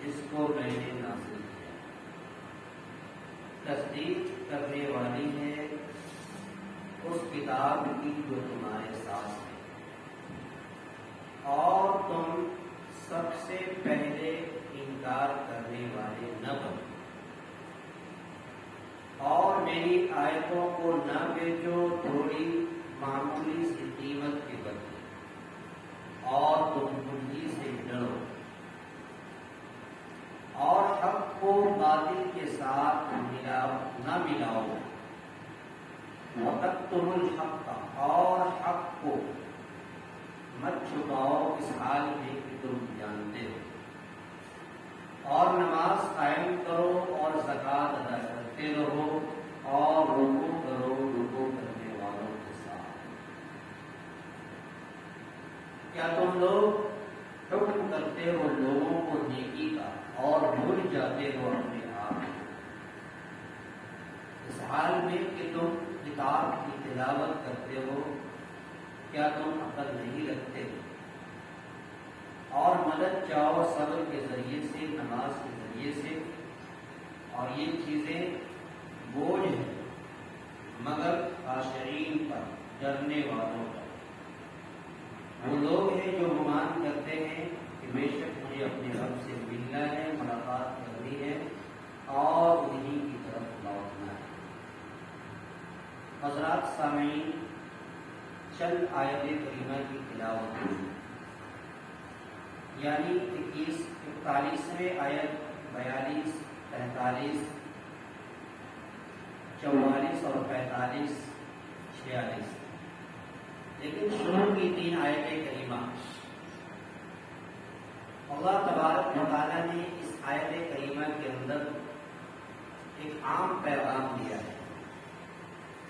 جس کو میں نے نازل کیا، تصدیق کرنے والی ہے اس کتاب کی جو تمہارے ساتھ ہے، اور تم سب سے پہلے انکار کرنے والے نہ بنو، اور میری آیتوں کو نہ بیچو تھوڑی معمولی سی قیمت کے بدلے، اور تم خودی سے ڈرو، اور حق کو باطل کے ساتھ نہ ملاؤ، وَتَكْتُمُ الْحَقَّ، اور حق کو مت چھپاؤ اس حال میں کہ تم جانتے ہو، اور نماز قائم کرو اور زکوٰۃ ادا کرتے رہو، اور رکوع کرو رکوع کرنے والوں کے ساتھ۔ کیا تم لوگ حکم کرتے ہو لوگوں کو نیکی کا اور بھول جاتے ہو اپنے آپ اس حال میں کہ تم کتاب کی تلاوت کرتے ہو؟ کیا تم عقل نہیں رکھتے؟ اور مدد چاہو صبر کے ذریعے سے، نماز کے ذریعے سے، اور یہ چیزیں بوجھ ہیں مگر خاشعین پر، ڈرنے والوں پر۔ وہ لوگ ہیں جو گمان کرتے ہیں کہ بے شک مجھے اپنے رب سے ملنا ہے، ملاقات کرنی ہے، اور انہی کی طرف لوٹنا ہے۔ حضرات سامعین، چند آیت کریمہ کی تلاوت ہوئی، یعنی 41ویں آیت، 42، 43، 44 اور 45، 46۔ لیکن شروع کی 3 آیت کریمہ، اللہ تبارک و تعالیٰ نے اس آیت کریمہ کے اندر ایک عام پیغام دیا ہے۔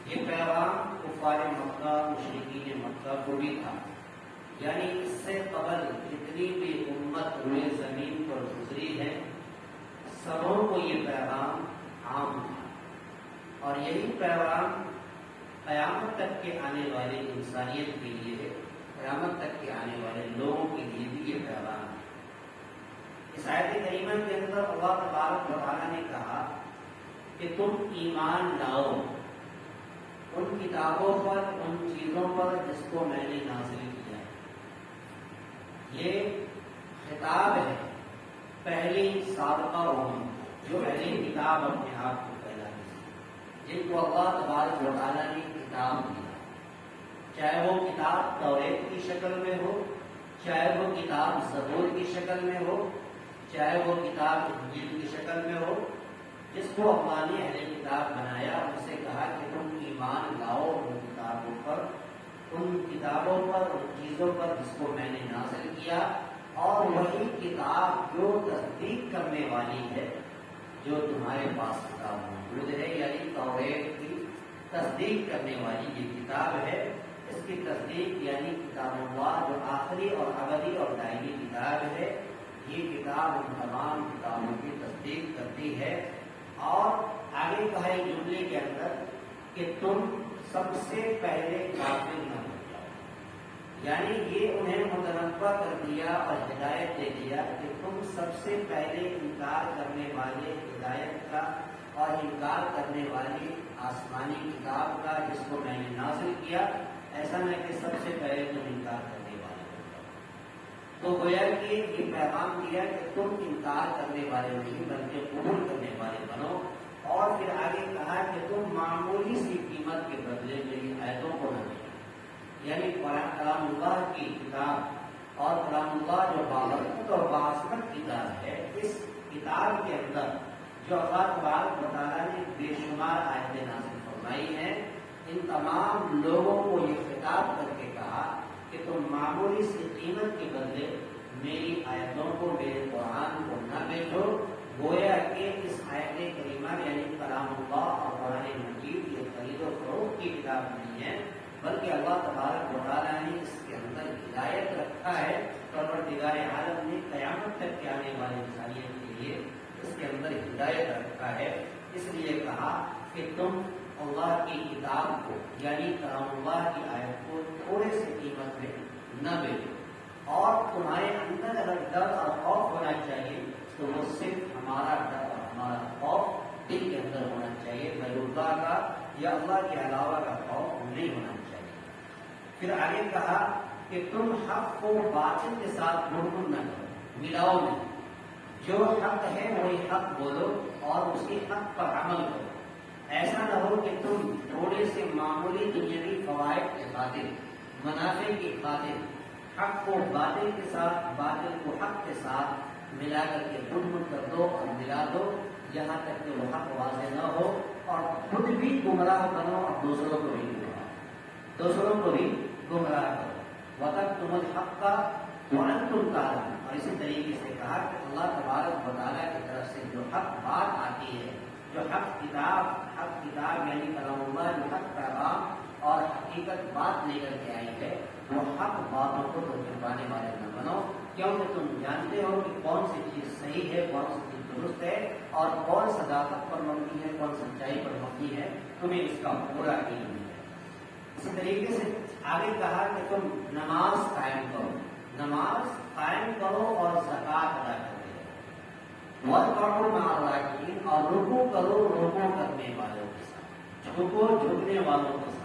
یہ پیغام کفار مکہ، مشرکین مکہ کو بھی تھا، یعنی اس سے قبل جتنی بھی امت روئے زمین پر گزری ہے سبوں کو یہ پیغام عام تھا، اور یہی پیغام قیامت تک کے آنے والے انسانیت کے لیے ہے، قیامت تک کے آنے والے لوگوں کے لیے بھی یہ پیغام ہے۔ اس آیت کریمہ کے اندر اللہ تبارک و تعالیٰ نے کہا کہ تم ایمان لاؤ ان کتابوں پر، ان چیزوں پر جس کو میں نے نازل کیا ہے۔ یہ خطاب ہے پہلی سابقہ امت جو پہلی کتاب اپنے آپ کو پھیلائی، جن کو اللہ تبارک و تعالیٰ نے کتاب دیا، چاہے وہ کتاب توریت کی شکل میں ہو، چاہے وہ کتاب زبور کی شکل میں ہو، چاہے وہ کتاب انجیل کی شکل میں ہو، جس کو اللہ نے اہل کتاب بنایا ان سے کہا کہ تم ایمان لاؤ ان کتابوں پر، ان کتابوں پر، ان چیزوں پر جس کو میں نے نازل کیا، اور وہی کتاب جو تصدیق کرنے والی ہے جو تمہارے پاس کتاب موجود ہے، یعنی توریت کی تصدیق کرنے والی یہ کتاب ہے۔ اس کی تصدیق یعنی کتاب اللہ جو آخری اور ابدی اور دائمی کتاب ہے، یہ کتاب ان تمام کتابوں کی تصدیق کرتی ہے۔ اور آگے کہا ہے جملے کے اندر کہ تم سب سے پہلے کافر نہ ہو جاؤ، یعنی یہ انہیں متنبع کر دیا اور ہدایت دے دیا کہ تم سب سے پہلے انکار کرنے والے ہدایت کا اور انکار کرنے والی آسمانی کتاب کا جس کو میں نے نازل کیا، ایسا نہ کہ سب سے پہلے تم انکار کرنے والے ہو جاؤ۔ تو گویا کہ یہ پیغام دیا کہ تم انکار کرنے والے نہیں بلکہ قبول کرنے والے بنو، اور پھر آگے کہا کہ تم معمولی سی قیمت کے بدلے میری آیتوں کو نہ دو، یعنی کلام اللہ کی کتاب اور کلام اللہ جو بابرکت اور باعظمت کتاب ہے، اس کتاب کے اندر جو اللہ تبارک و تعالیٰ نے بے شمار آیتیں نازل فرمائی ہیں، ان تمام لوگوں کو یہ خطاب کر کے کہا کہ تم معمولی سی قیمت کے بدلے میری آیتوں کو، میرے قرآن کو نہ بیچو۔ گویا کہ اس آیت کریمہ یعنی کلام اللہ اور قرآن مجید یہ خرید و فروخت کی کتاب نہیں ہے، بلکہ اللہ تبارک و تعالیٰ نے اس کے اندر ہدایت رکھا ہے۔ پروردگار عالم نے قیامت تک کے آنے والے انسانیت کے لیے اس کے اندر ہدایت رکھا ہے۔ اس لیے کہا کہ تم اللہ کی کتاب کو یعنی کلام اللہ کی آیت کو تھوڑے سے قیمت میں نہ بیچو، اور تمہارے اندر اگر ڈر اور خوف ہونا چاہیے تو وہ صرف ہمارا ڈر اور ہمارا خوف دل کے اندر ہونا چاہیے، غیر اللہ کا یا اللہ کے علاوہ کا خوف نہیں ہونا چاہیے۔ پھر آگے کہا کہ تم حق کو باطل کے ساتھ گڑگڑ نہ کرو، ملاؤ نہیں، جو حق ہے وہی حق بولو اور اس کے حق پر عمل کرو۔ ایسا نہ ہو کہ تم تھوڑے سے معمولی دنیاوی فوائد کے خاطر، منافع کی خاطر حق کو باطل کے ساتھ، باطل کو حق کے ساتھ ملا کر کے گڑگڑ کر دو اور ملا دو، یہاں تک کہ وہ حق واضح نہ ہو اور خود بھی گمراہ بنو اور دوسروں کو بھی گمراہ کرو۔ وقت تم الحق کا وانتم تعلمون، اور اسی طریقے سے کہا کہ اللہ تبارک و تعالیٰ کی طرف سے جو حق بات آتی ہے، جو حق کتاب یعنی کلام اللہ جو حق پیغام اور حقیقت بات لے کر کے آئی ہے، وہ حق باتوں کو تم چھپانے والے نہ بنو، کیونکہ تم جانتے ہو کہ کون سی چیز صحیح ہے، کون سی چیز درست ہے، اور کون صداقت پر مبنی ہے، کون سچائی پر مبنی ہے، تمہیں اس کا پورا علم ہے۔ اسی طریقے سے آگے کہا کہ تم نماز قائم کرو اور زکوٰۃ ادا کرو، وَارْكَعُوا مَعَ الرَّاكِعِينَ، اور رکوع کرو رکوع کرنے والوں کے ساتھ، جھکنے والوں کے ساتھ۔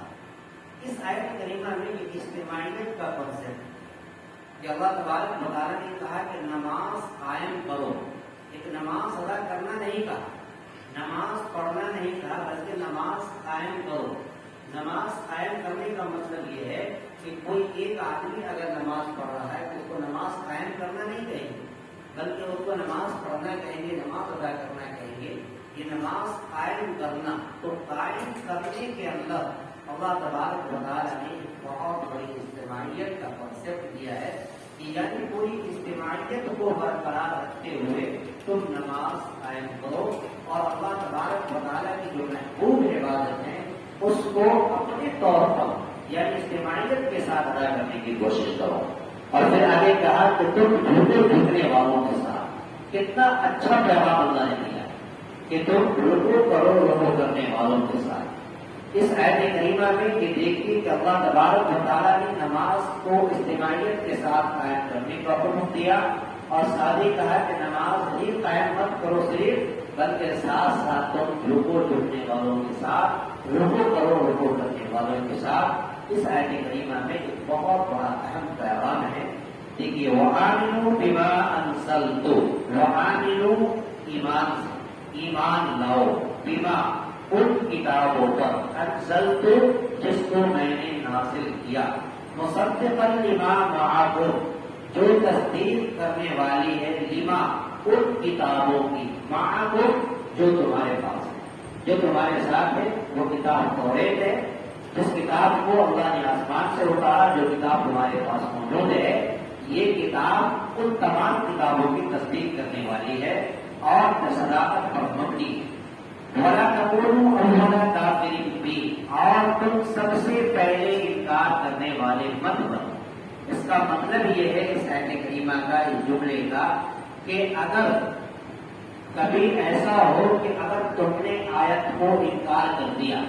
اس آیت کریمہ میں یہ اجتماعیت کا کنسیپٹ ہے کہ اللہ تبارک و تعالیٰ نے کہا کہ نماز قائم کرو، ایک نماز ادا کرنا نہیں کہا، نماز پڑھنا نہیں کہا، بلکہ نماز قائم کرو۔ نماز قائم کرنے کا مطلب یہ ہے کہ کوئی ایک آدمی اگر نماز پڑھ رہا ہے تو اس کو نماز قائم کرنا نہیں کہیں گے، بلکہ اس کو نماز پڑھنا کہیں گے، نماز ادا کرنا کہیں گے۔ یہ نماز قائم کرنا، تو قائم کرنے کے اندر اللہ تبارک و تعالیٰ نے ایک بہت بڑی اجتماعیت کا کنسیپٹ دیا ہے کہ یعنی پوری اجتماعیت کو برقرار رکھتے ہوئے تم نماز قائم کرو، اور اللہ تبارک و تعالیٰ کی جو محبوب عبادت ہے اس کو اپنے طور پر یعنی اجتماعیت کے ساتھ ادا کرنے کی کوشش کرو۔ اور پھر آگے کہا کہ تم جھکنے والوں کے ساتھ، کتنا اچھا پیغام اللہ نے دیا کہ تم رکوع کرو رکوع کرنے والوں کے ساتھ۔ اس آیت کریمہ میں یہ دیکھیے کہ اللہ تبارک و تعالیٰ نے نماز کو اجتماعیت کے ساتھ قائم کرنے کا حکم دیا، اور ساتھ ہی کہا کہ نماز ہی قائم مت کرو صرف، بلکہ ساتھ ساتھ تم رکوع جھکنے والوں کے ساتھ رکوع کرو رکوع کرنے والوں کے ساتھ۔ اس آیت کریمہ میں ایک بہت بڑا اہم پیغام ہے۔ دیکھیے وَآمِنُوا بِمَا أَنزَلْتُ، وَآمِنُوا ایمان لاؤ، بِمَا ان کتابوں پر، انزلت جس کو میں نے نازل کیا۔ دیا، مصدقا لما معکم، جو تصدیق کرنے والی ہے لما ان کتابوں کی، معکم جو تمہارے پاس ہے، جو تمہارے ساتھ ہے وہ کتاب توریت ہے، جس کتاب کو اللہ نے آسمان سے اتارا، جو کتاب تمہارے پاس موجود ہے، یہ کتاب ان تمام کتابوں کی تصدیق کرنے والی ہے اور صداقت پر مبنی ہے۔ وَلَا تَكُونُوا أَوَّلَ كَافِرٍ بِهِ، اور تم سب سے پہلے انکار کرنے والے مت بنو۔ اس کا مطلب یہ ہے اس آیت کریمہ کا، اس جملے کا، کہ اگر کبھی ایسا ہو کہ اگر تم نے آیت کو انکار کر دیا،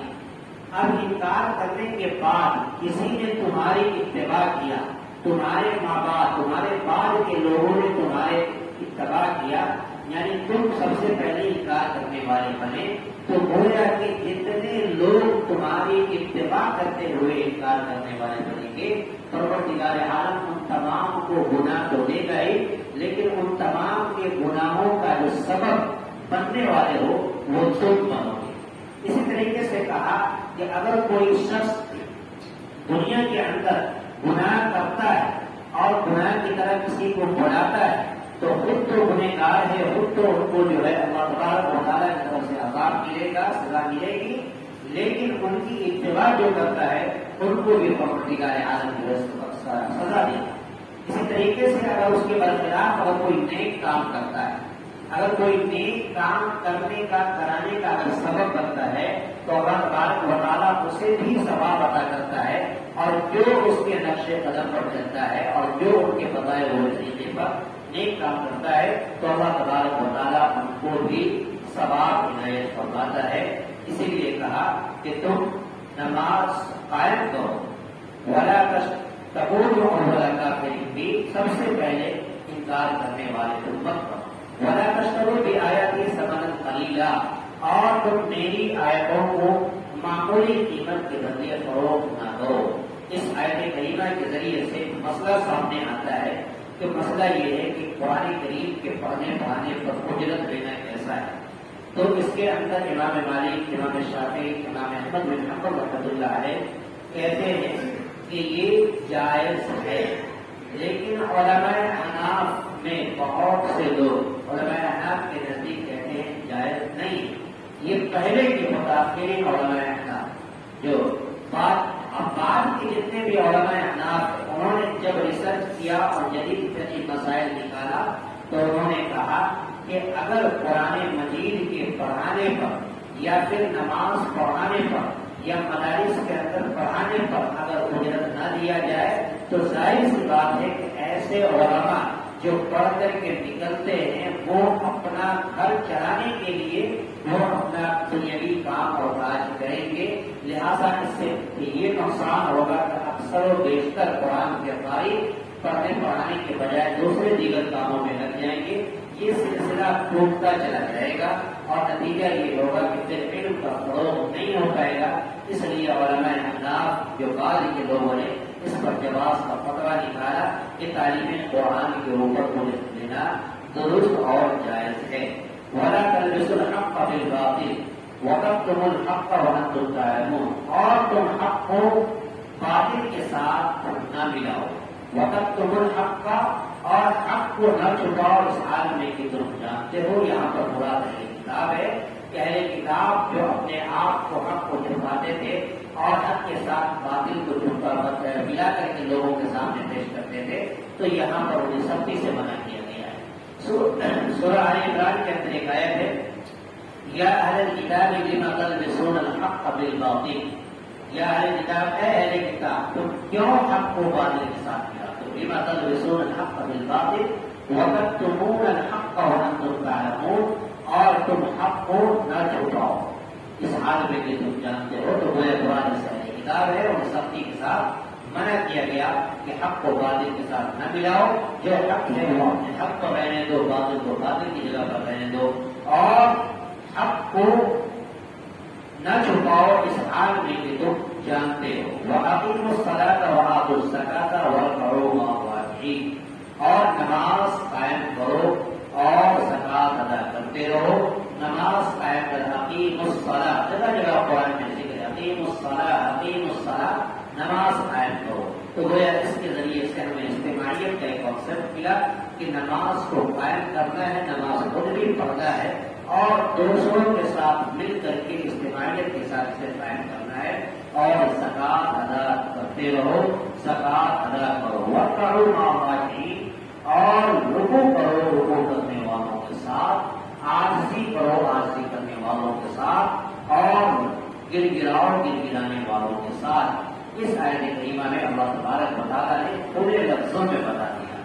اب انکار کرنے کے بعد کسی نے تمہاری اتباع کیا، تمہارے ماں باپ، تمہارے بعد کے لوگوں نے تمہارے اتباع کیا، یعنی تم سب سے پہلے انکار کرنے والے بنے، تو گویا کہ جتنے لوگ تمہاری اتباع کرتے ہوئے انکار کرنے والے بنیں گے، پروردگار عالم ان تمام کو گناہ تو دے گا ہی، لیکن ان تمام کے گناہوں کا جو سبب بننے والے ہو وہ تم بنو گے۔ اسی طریقے سے کہا کہ اگر کوئی شخص دنیا کے اندر گناہ کرتا ہے اور گناہ کی طرف کسی کو بڑھاتا ہے تو خود تو گنہگار ہے، خود تو ان کو جو ہے اللہ تبارک و تعالیٰ کی طرف سے عذاب ملے گا، سزا ملے گی، لیکن ان کی اتباع جو کرتا ہے ان کو بھی پروردگار عالم جو ہے سزا دے گا۔ اسی طریقے سے اگر اس کے برخلاف اگر کوئی نیک کام کرتا ہے، اگر کوئی نیک کام کرنے کا کرانے کا اگر سبب بنتا ہے تو اللہ تبارک و تعالیٰ اسے بھی ثواب عطا کرتا ہے، اور جو اس کے نقش قدم پر چلتا ہے اور جو ان کے بتائے ہوئے طریقے پر نیک کام کرتا ہے تو اللہ تبارک و تعالیٰ ان کو بھی ثواب عنایت فرماتا ہے۔ اسی لیے کہا کہ تم نماز قائم کرو، ولا تکونوا اول کافر بھی، سب سے پہلے انکار کرنے والے تم مت بنو، ولا تشتروا بآیاتی ثمنا قلیلا، اور تم میری آیتوں کو معمولی قیمت کے بدلے فروخت نہ کرو۔ اس آیت کریمہ کے ذریعے سے مسئلہ سامنے آتا ہے کہ مسئلہ یہ ہے کہ قرآن کریم کے پڑھنے پڑھانے پر اجرت لینا کیسا ہے۔ تو اس کے اندر امام مالک، امام شافعی، امام احمد بن حنبل رحمۃ اللہ علیہ کہتے ہیں کہ یہ جائز ہے، لیکن علماء احناف میں بہت سے لوگ، علماء احناف کے نزدیک کہتے ہیں جائز نہیں۔ یہ پہلے کے متاثرین علماء احناف جو بعد کے جتنے بھی علماء احناف انہوں نے جب ریسرچ کیا اور جدید فقہی مسائل نکالا تو انہوں نے کہا کہ اگر قرآن مجید کے پڑھانے پر یا پھر نماز پڑھانے پر یا مدارس کے اندر پڑھانے پر اگر اجرت نہ دیا جائے تو ظاہر سی بات ہے کہ ایسے علماء جو پڑھ کر کے نکلتے ہیں وہ اپنا گھر چلانے کے لیے وہ اپنا دنیاوی کام اور کاج کریں گے، لہذا اس سے یہ نقصان ہوگا کہ اکثر و بیشتر قرآن کے قاری پڑھنے پڑھانے کے بجائے دوسرے دیگر کاموں میں لگ جائیں گے، یہ سلسلہ ٹوٹتا چلا جائے گا اور نتیجہ یہ ہوگا کہ پھر علم کا فروغ نہیں ہو پائے گا۔ اس لیے علماء احناف جو بعد کے لوگوں نے اس پر جواز کا فتویٰ نکالا کہ تعلیم قرآن کے اوپر اجرت لینا درست اور جائز ہے۔ وَلَا تَلْبِسُوا الْحَقَّ بِالْبَاطِلِ وَتَكْتُمُوا الْحَقَّ وَأَنْتُمْ تَعْلَمُونَ، اور تم حق کو باطل کے ساتھ نہ ملاؤ، وَتَكْتُمُوا الْحَقَّ، اور حق کو نہ چھپاؤ اس حال میں کہ تم جانتے ہو۔ یہاں پر مراد اہل کتاب ہے کہ اہل کتاب جو اپنے آپ کو حق کو چھپاتے تھے اور حق کے ساتھ باطل کو ملا کر کے لوگوں کے سامنے پیش کرتے تھے، تو یہاں پر انہیں سختی سے منع کیا گیا ہے۔ سورہ آل عمران کے اندر ایک آیت ہے، یا اہل الکتاب لم تلبسون الحق بالباطل، یا اہل کتاب، اے اہل کتاب تم کیوں حق کو باطل کے ساتھ ملاتے ہو، لم تلبسون الحق بالباطل وتكتمون الحق وانتم تعلمون، اور تم حق کو نہ چھپاؤ اس حال میں کہ تم جانتے ہو۔ تو وہ قرآن سے اہل کتاب ہے اور سختی کے ساتھ منع کیا گیا کہ حق کو باطل کے ساتھ نہ ملاؤ، جو حق ہے وہ اپنے حق پر رہنے دو، باطل کو باطل کی جگہ پر رہنے دو، اور حق کو نہ چھپاؤ اس حال میں کہ تم جانتے ہو۔ وَأَقِیمُوا الصَّلَاةَ وَآتُوا الزَّکَاةَ وَارْكَعُوا مَعَ الرَّاکعِینَ، اور نماز قائم کرو اور زکات ادا کرتے رہو۔ نماز قائم کر، اقیموا الصلاۃ، جگہ جگہ قرآن میں ذکر ہے، اقیموا الصلاۃ، اقیموا الصلاۃ، نماز قائم کرو. تو گویا اس کے ذریعے سے ہمیں اجتماعیت کا ایک کنسپٹ ملا کہ نماز کو قائم کرنا ہے، نماز خود بھی پڑھنا ہے اور دوسروں کے ساتھ مل کر کے اجتماعیت کے ساتھ اسے قائم کرنا ہے. اور زکوٰۃ ادا کرتے رہو، زکوٰۃ ادا کرو. وَارْكَعُوا مَعَ الرَّاكِعِينَ، اور رکوع کرو رکوع کرنے والوں کے ساتھ، عاجزی کرو عاجزی کرنے والوں کے ساتھ، اور گر گراؤ گر گرانے والوں کے ساتھ. اس آیت کریمہ میں اللہ تبارک و تعالیٰ نے پورے لفظوں میں بتا دیا.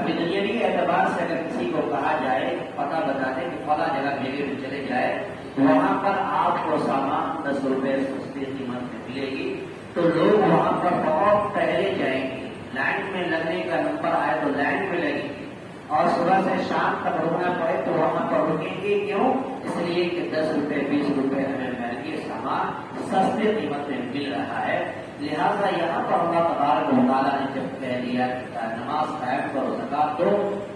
ابھی دنیاوی اعتبار سے اگر کسی کو کہا جائے، پتہ بتا دے کہ فلاں جگہ میلے میں چلے جائے، وہاں پر آپ کو سامان 10 روپے سستی قیمت میں ملے گی، تو لوگ وہاں پر بہت پہلے جائیں گے. لائن میں لگنے کا نمبر آئے تو لائن میں لگیں گے، اور صبح سے شام تک رکنا پڑے تو وہاں پر رکیں گے. کیوں؟ اس لیے کہ 10 روپے 20 روپے ہمیں مہنگے سامان سستے قیمت میں مل رہا ہے. لہٰذا یہاں پر اللہ تبارک و تعالیٰ نے جب کہہ دیا کہ نماز قائم کرو، زکوٰۃ دو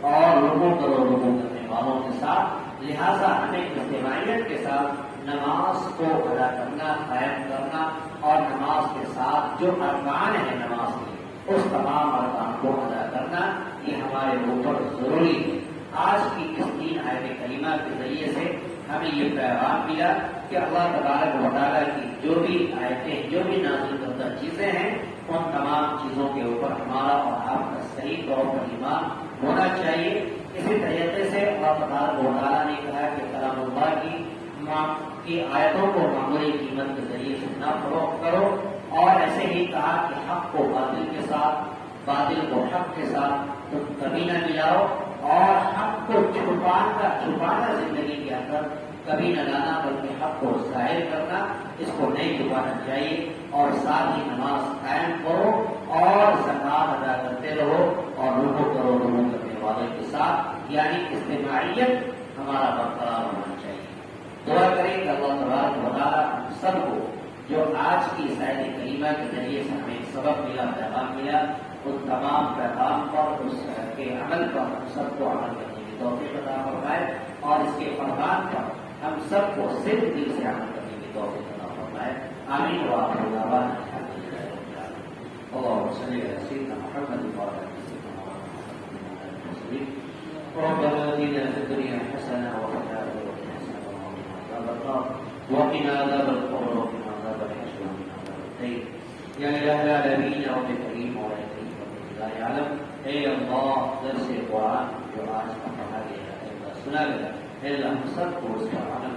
اور رکوع کرو رکوع کرنے والوں کے ساتھ، لہٰذا ہمیں اجتماعیت کے ساتھ نماز کو ادا کرنا، قائم کرنا، اور نماز کے ساتھ جو ارکان ہیں نماز کے، اس تمام ارکان کو ادا کرنا، یہ ہمارے اوپر ضروری ہے. آج کی اس 3 آیت کریمہ کے ذریعے سے ہمیں یہ پیغام ملا کہ اللہ تبارک و تعالیٰ کی جو بھی آیتیں، جو بھی نازل کردہ چیزیں ہیں، ان تمام چیزوں کے اوپر ہمارا اور آپ کا صحیح طور پر ایمان ہونا چاہیے. اسی طریقے سے اللہ تبارک و تعالیٰ نے کہا کہ کلام اللہ کی آیتوں کو معمولی قیمت کے ذریعے سے نہ فروخت کرو، اور ایسے ہی کہا کہ حق کو باطل کے ساتھ، باطل کو حق کے ساتھ تم کبھی نہ ملاؤ، اور حق کو چھپانا زندگی کے اندر کبھی نہ لانا، بلکہ حق کو ظاہر کرنا، اس کو نہیں چھپانا چاہیے. اور ساتھ ہی نماز قائم کرو اور زکوٰۃ ادا کرتے رہو اور رکوع کرو رکوع کرنے والے کے ساتھ، یعنی اجتماعیت ہمارا برقرار ہونا چاہیے. دعا کریں کہ اللہ تبارک و تعالیٰ ہم سب کو جو آج کی اس آیت کریمہ کے ذریعے سے ہمیں سبق ملا، پیغام ملا، ان تمام پیغام پر، اس کے عمل پر ہم سب کو عمل کرنے کی توفیق عطا فرمائے، اور اس کے فرمان پر ہم سب کو صرف دل سے عمل کرنے کی توفیق عطا فرمائے. آمین. وآخر دعوانا الحمدللہ رب العالمین. اللهم صل على سيدنا محمد وعلى آل سيدنا محمد. ربنا آتنا في الدنيا حسنة وفي الآخرة حسنة وقنا عذاب القبر وقنا عذاب الحشر وقنا عذاب الدين. یا الہ العالمین رب کریم اور لا یعلم. اے اللہ درس قرآن جو آج کا پڑھا گیا ہے، سنا گیا، اے اللہ ہم سب کو اس پر عمل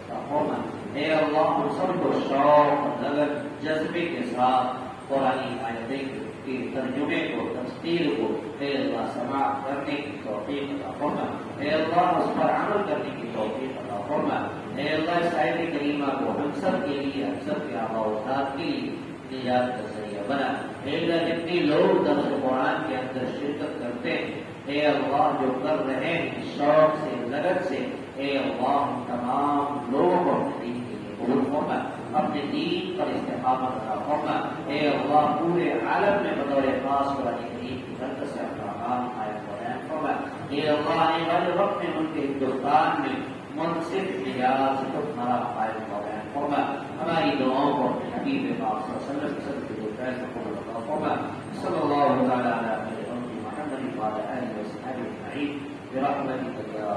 کرنا. اے اللہ ہم سب کو شوق، لگن، جذبے کے ساتھ قرآنی آیتیں کے ترجمے کو، تفسیر کو اے اللہ سماعت کرنے کی توفیق عطا فرما. اے اللہ اس پر عمل کرنے کی توفیق عطا فرما. اے اللہ اس آیت کریمہ کو ہم سب کے لیے، ہم سب کے آباء و اجداد کے لیے نجات کا ذریعہ بنا. اے اللہ جتنی لوگ درس قرآن کے اندر شرکت کرتے ہیں، اے اللہ جو کر رہے ہیں شوق سے، لگن سے، اے اللہ ہم تمام لوگوں کو اپنے دین کے لیے قبول فرما، اپنے دین پر استقامت عطا فرما. اے اللہ پورے عالم میں بطور خاص قرآن کریم کی برکت سے اپنا کام قائم فرما. اے اللہ آنے والے وقت میں ان کے ہندوستان میں منصف مزاج ہمارا قائم فرما. ہماری دعاؤں کو حبیب پاک صلی اللہ علیہ وسلم کے فیض قبول عطا فرما. صلی اللہ تعالی علی محمد وعلی آلہ وصحبہ اجمعین برحمتک یا